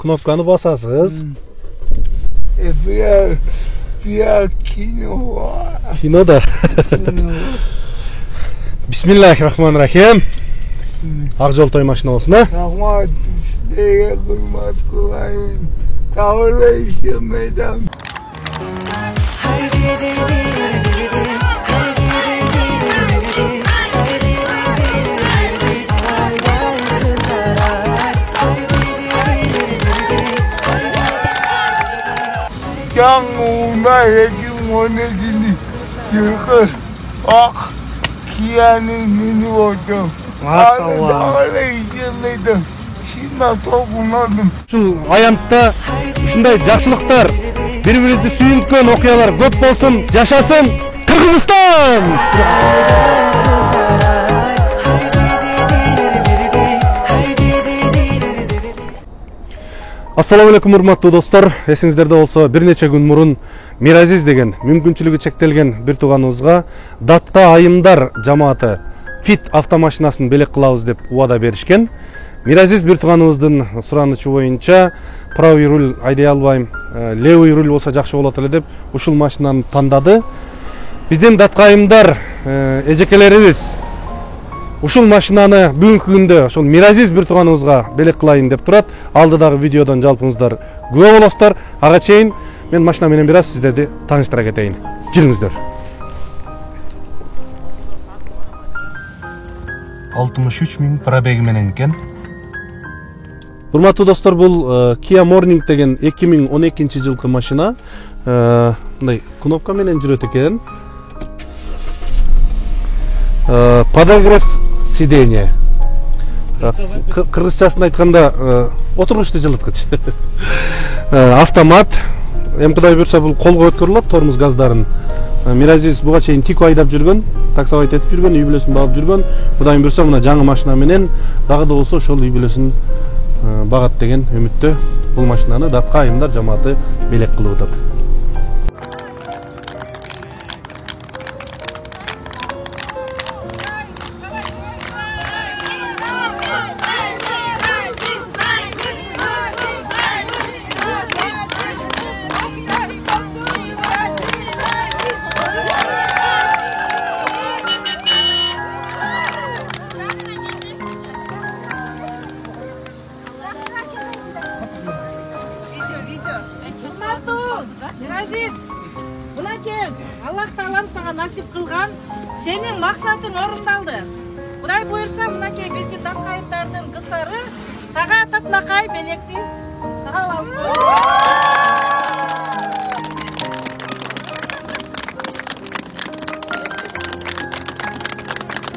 Knopkani basasız. Bir kino var. Kinoda. Bismillahirrahmanirrahim. Akjol toy maşina olsun ha. Rahmat sizlere hürmet kılayım. Tavırla işlemeden. Can uğruna hekim onegini çırkır. Ah kiyanın mini oldum. Maşallah. Tavırla işlemeden. Şimdi topunadım. Ушул аянтта ушундай жакшылыктар, бири-бирибизди сүйүнткөн окуялар көп болсун. Жашасын Кыргызстан! Assalamu alaikum урматтуу достор. Эсиңиздерде болсо, бир нече күн мурун Миразиз деген мүмкүнчүлүгү чектелген бир тууганыбызга Датка айымдар жамааты Fit автомашинасын белек кылабыз деп убада беришкен. Миразиз бир тууганыбыздын суранычы боюнча правый руль айдай албайм, левый руль болсо жакшы болот эле деп ушул машинаны тандады. Биздин Датка айымдар эжекелерибиз ушул машинаны бүгүнкү күндө ошол Миразиз бир тууганыбызга белек кылайын деп турат. Алдыдагы видеодон жалпыңыздар күбө болосуздар. Ага чейин мен машина менен бир аз сиздерди тааныштыра кетейин. Жүрүңүздөр. 63 000 пробеги менен экен. Урматтуу достор, бул Kia Morning деген 2012-жылкы машина. Мындай кнопка менен жүрөт экен. Подогрев сиденье. Кыргызчасын айтканда отургучту жылыткыч. Автомат. Эми Кудай буйрса бул колго өткөрүлөт тормоз газдарын. Миразиз буга чейин Тико айдап жүргөн, таксовайт этип жүргөн, үй бүлөсүн багып жүргөн. Кудай буйрса мына жаңы машина менен дагы да болсо ошол үй бүлөсүн багат деген үмүттө бул машинаны Датка айымдар жамааты белек кылып атат. Миразиз, мынакей, Аллах Таалам сага насип кылган, сенин максатың орундалды. Кудай буйрса, мынакей биздин Датка айымдардын кыздары сага татынакай белекти таалап.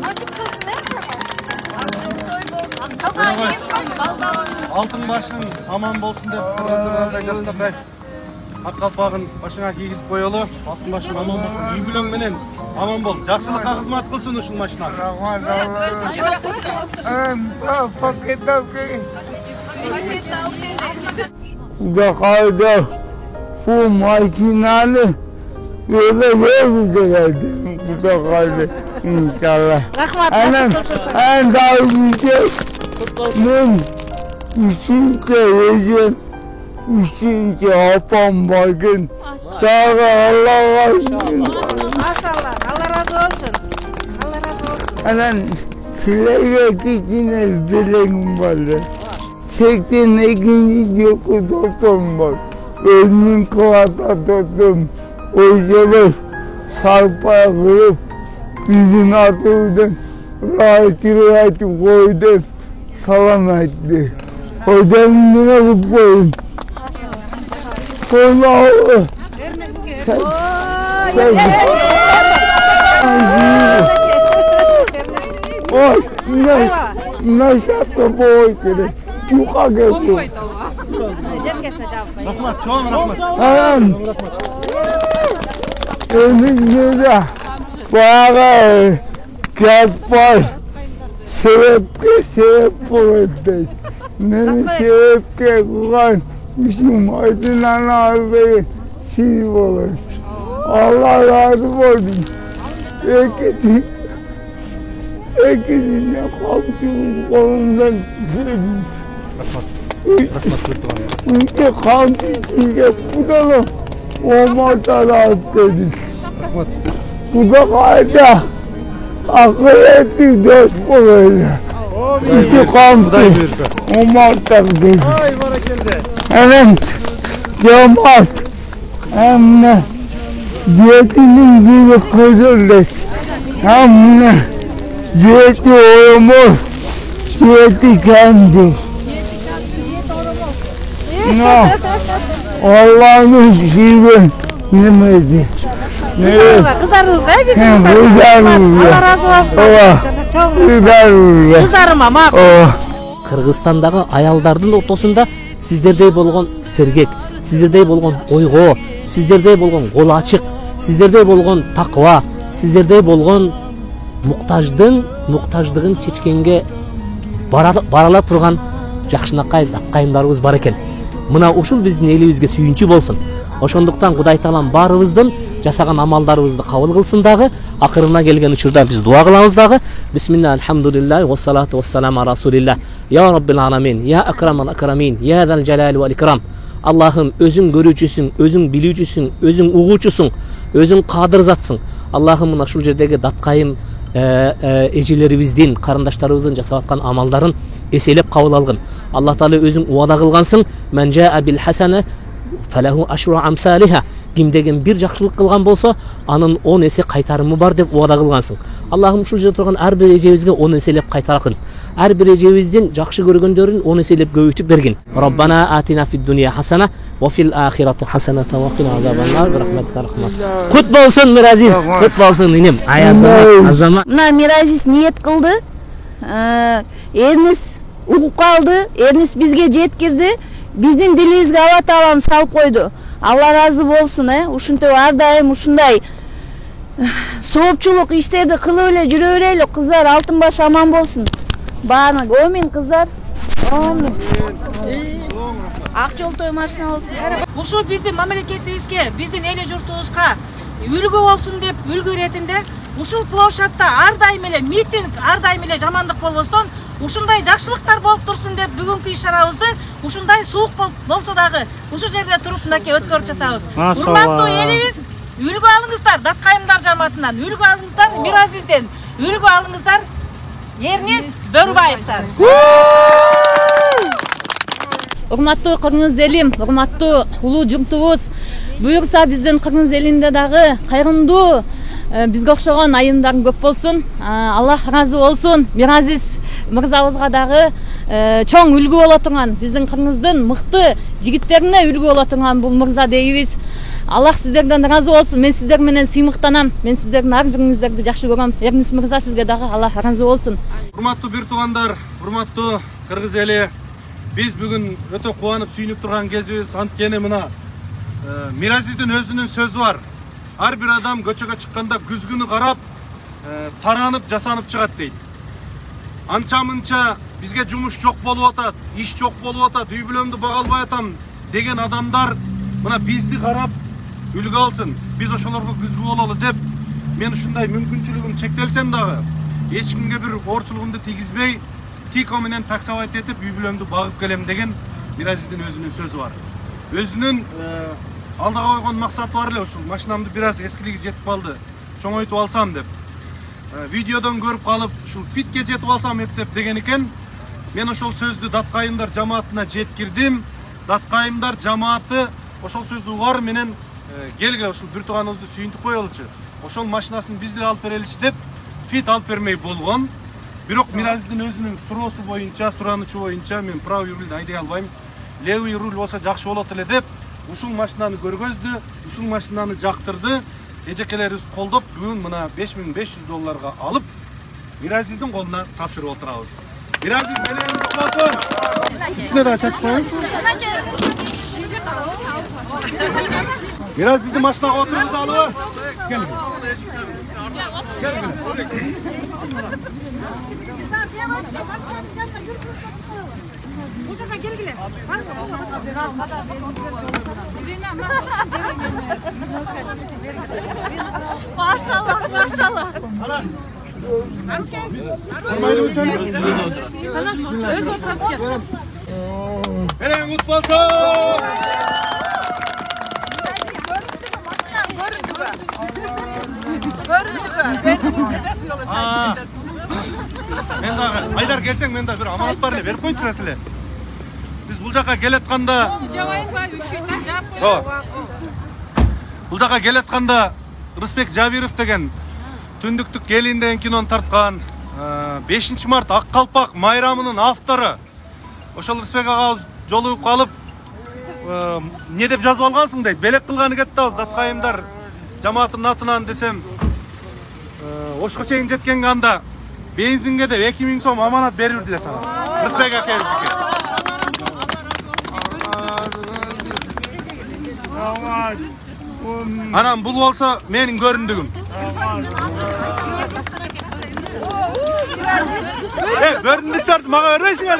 Насип кылсын, Алтын башың аман болсын деп Кыргызстанда жастакай ак калпагын башыңа кийгизип коелу. Алтын башың аман болсын, үй бүлөң менен аман бол. Жакшылыкка кызмат кылсын ушул машина. Dakada bu maşinalı böyle geldi bu dakada inşallah. Rahmat, Anam, nasip kılsın. en daha güzel ben üçüncü apam bakın. Daha Allah'a şükür. Maşallah, Allah razı olsun. Allah razı olsun. Anam silahya kitine bileğim vardı. 82. doktorum var. Ölümün kıvata tuttum. O zaman sarpaya kırıp yüzün atıldım. Rahat koydum. Salam etti. Hocam ne yapıp koyun? Allah'ım. Oy, nasıl yaptı bu oyunu? Yuka geldi. Rahmat, çoğun rahmat. Anam. Önümüzde bayağı kapar. Sebep oldu. Ne sebep kuran bizim aydınlan ağzı siz olur. Allah razı olsun. Ekidine komşunun kolundan Ülke kampüsüne kudalım. Olmazsa rahat dedik. Bu da kayda. Akıl ettik dost böyle. Ülke kampüsü. Olmazsa dedik. Evet. Cemaat. Hem de diyetinin gibi kızıldık. Hem de diyeti olumuz. Diyeti kendi. No. Allah'ın şiiri nimeti. Kızlarınız da biz Kızlarım. Allah razı olsun. Kızlarım. Kızlarım ama. Кыргызстандагы аялдардын ортосунда сиздердей болгон сергек, сиздердей болгон ойгоо, сиздердей болгон кол ачык, сиздердей болгон такыба, сиздердей болгон муктаждыгын чечкенге барала турган жакшынакай даккайымдарыбыз бар экен. Мына ушул биздин элибизге сүйүнчү болсун. Ошондуктан Кудай Таалам баарыбыздын жасаган амалдарыбызды кабыл кылсын дагы, акырына келген учурда биз дуа кылабыз дагы. Бисмилlah, алхамдулиллах, вассалату вассаламу ала расулилlah. Ya Rabbil alamin, ya akramal akramin, ya zal jalali vel ikram. Allah'ım özün görücüsün, özün bilücüsün, özün uğuçusun, özün kadir zatsın. Allah'ım mına şul jerdegi datkayım эжелерибиздин, карындаштарыбыздын жасап аткан амалдарын эселеп кабыл алгын. Аллах Таала өзүң уада кылгансың, "Мен жаа бил хасана фалаху ашру амсалиха." Кимдеген бир жакшылык кылган болсо, анын 10 эсе кайтарымы бар деп уада кылгансың. Аллахым ушул жерде турган ар бир эжебизге 10 эселеп кайтаргын. Ар бир эжебиздин жакшы көргөндөрүн 10 эселеп көбөйтүп бергин. Rabbana atina fid dunya hasana wa fil akhirati hasanatan wa qina azabannar bi rahmatika rahmat. Kut bolsun Miraziz, kut bolsun inim. Azama. Мына Миразис ниет кылды. Эрнис угуп калды. Эрнис бизге жеткирди. Биздин дилибизге Алла Таалам салып койду. Алла разы болсун, ушинтип ар дайым ушундай соопчулук иштерди кылып эле жүрө берели. Кыздар алтын баш аман болсун. Бааны өмин кыздар. Өмин. Ак жол той машина болсун. Ушул биздин мамлекетибизге, биздин эли журтубузга үлгү болсун деп үлгү иретинде ушул площадьта ар дайым эле митинг, ар дайым эле жамандык болбостон ушундай жакшылыктар болуп турсун деп бүгүнкү иш-чарабызды ушундай суук болсо дагы ушул жерде туруп мынакей өткөрүп жатабыз. Урматтуу элибиз, үлгү алыңыздар Даткайымдар жамаатынан, үлгү алыңыздар Миразизден, үлгү алыңыздар Эрнис Бөрүбаевтан. Урматтуу кыргыз элим, урматтуу улуу журтубуз, буюрса биздин кыргыз элинде дагы кайрымдуу бизге окшогон айымдар көп болсун. Аллах разы болсун. Миразис мырзабызга дагы чоң үлгү боло турган, биздин кыргыздын мыкты жигиттерине үлгү боло турган бул мырза дейбиз. Аллах сиздерден разы болсун. Мен сиздер менен сыймыктанам. Мен сиздердин ар бириңиздерди жакшы көрөм. Эрнис мырза сизге дагы Аллах разы болсун. Урматтуу бир туугандар, урматтуу кыргыз эли, биз бүгүн өтө кубанып сүйүнүп турган кезибиз. Анткени мына Миразиздин өзүнүн сөзү бар. Ар бир адам көчөгө чыкканда күзгүнү карап, таранып, жасанып чыгат дейт. Анча-мынча бизге жумуш жок болуп атат, иш жок болуп атат, үй бүлөмдү бага албай атам деген адамдар мына бизди карап үлгү алсын. Биз ошолорго күзгү бололу деп, мен ушундай мүмкүнчүлүгүм чектелсем дагы, эч кимге бир оорчулугумду тийгизбей, тико менен таксовать этип үй бүлөмдү багып келем деген Миразиздин өзүнүн сөзү бар. Өзүнүн алдыга койгон максаты бар эле, ушул машинамды бир аз эскилиги жетип калды, чоңойтуп алсам деп. Видеодон көрүп калып, ушул фитке жетип алсам деп деген экен. Мен ошол сөздү Даткайымдар жамаатына жеткирдим. Даткайымдар жамааты ошол сөздү угар менен келгиле ушул бир тууганыбызды сүйүнтүп коелучу. Ошол машинасын бизге алып береличи деп фит алып бермей болгон. Бирок Миразиздин өзүнүн суроосу боюнча, суранычы боюнча мен правый рульду айдай албайм. Левый руль болсо жакшы болот эле деп ушул машинаны көргөздү, ушул машинаны жактырды. Эжекелерибиз колдоп, бүгүн мына $5500 алып, Миразиздин колуна тапшырып отурабыз. Миразиз менен кутласын. Үстүнө да чачып коюңуз. Миразиздин машинага отуруңуз алыбы? Келиңиз. Bu çocuğa gelgile. Maşallah, maşallah. Öz oturup gel. Meren kut bolsun. Men dagы Айдар келсең, мен да бир аманат бар эле, берип койчу эле. Биз бул жака келатканда Бул жака келатканда Рысбек Жабиров деген Түндүктүк келин деген кинону тарткан 5 март Ак Калпак майрамынын автору. Ошол Рысбек агабыз жолугуп калып, не деп жазып алгансың дейт. Белек кылганы кетебиз, Даткайымдар жамаатынын атынан десем, Ошко чейин жеткенге анда бензинге деп 2000 сом аманат берип бердилер сага. Рысбек акебиздики. Анан бул болсо менин көрүндүгүм. Көрүндүктөрдү мага бербейсиңер.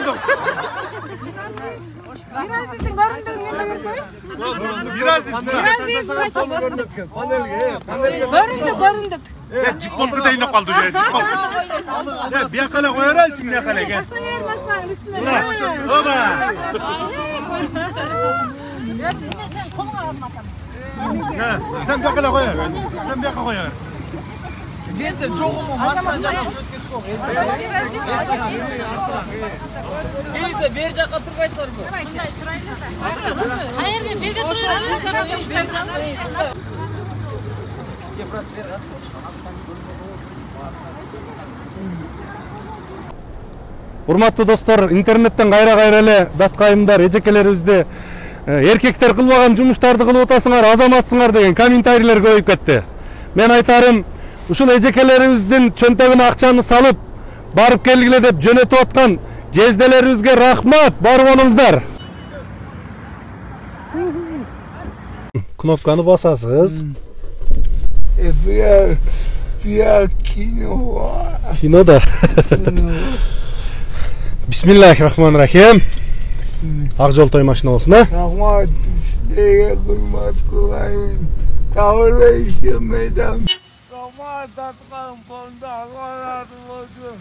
Миразиздин көрүндүгүн менде бербей. Көрүндүк. Жик болуп кетейин деп калды же. Жик болуп. Бияка эле кое береличи, бияка эле ке. Баштагын үстүнө. Оба. Sen biyaka эле кое бер. Sen biyaka кое бер. Безде чогуму машина жакка өткөзүп Кейсе бер жакка турбайсыздарбы? Каерге берге турат. Урматтуу достор, интернеттен кайра эле даткайымдар, эжекелерибизди эркектер кылбаган жумуштарды кылып атасыңар, азаматсыңар деген комментарийлер көбөйүп кетти. Мен айтарым, ушул эжекелерибиздин чөнтөгүнө акчаны салып, барып келгиле деп жөнөтүп аткан жезделерибизге рахмат, бар болуңуздар. Кнопканы басасыз. Кинода. Бисмиллахиррахманиррахим. Ак жол той машина болсун, а? Рахмат, сизге курмат кылайын. Табылайсың, медам. Рахмат, Даткайым, фонда, Алла разы болсун.